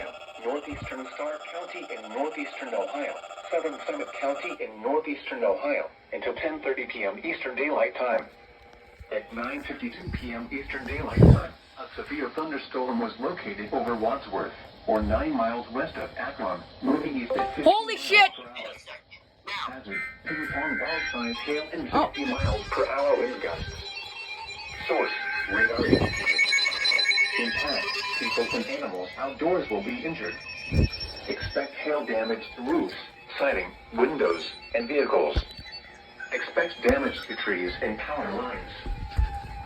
Ohio, northeastern Stark County in northeastern Ohio, southern Summit County in northeastern Ohio, until 10:30 p.m. Eastern Daylight Time. At 9:52 p.m. Eastern Daylight Time, a severe thunderstorm was located over Wadsworth, or 9 miles west of Akron, moving east at 50 Holy miles shit! per hour. Hazard, ping-pong ball-sized hail and 50 miles per hour wind gusts. Source, radar indicated. Impact, people and animals outdoors will be injured. Expect hail damage to roofs, siding, windows, and vehicles. Expect damage to trees and power lines.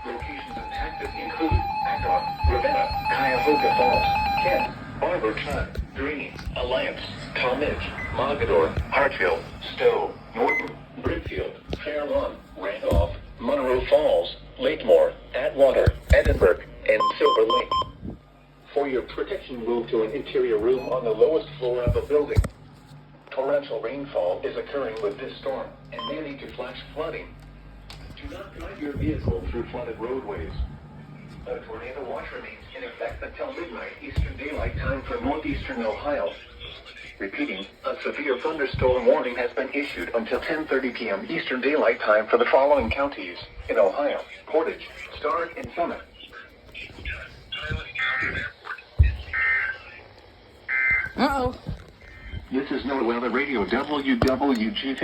Locations impacted include Akron, Ravenna, Cuyahoga Falls, Kent, Barberton, Greene, Alliance, Talmadge, Mogador, Hartfield, Stowe, Norton, Bridgefield, Fairlawn, Randolph, Monroe Falls, Lakemore, Atwater, Edinburgh, and Silver Lake. For your protection, move to an interior room on the lowest floor of a building. Torrential rainfall is occurring with this storm and may lead to flash flooding. Do not drive your vehicle through flooded roadways. A tornado watch remains in effect until midnight Eastern Daylight Time for northeastern Ohio. Repeating, a severe thunderstorm warning has been issued until 10:30 p.m. Eastern Daylight Time for the following counties in Ohio: Portage, Stark, and Summit. Uh-oh. This is NOAA Weather Radio WWG56.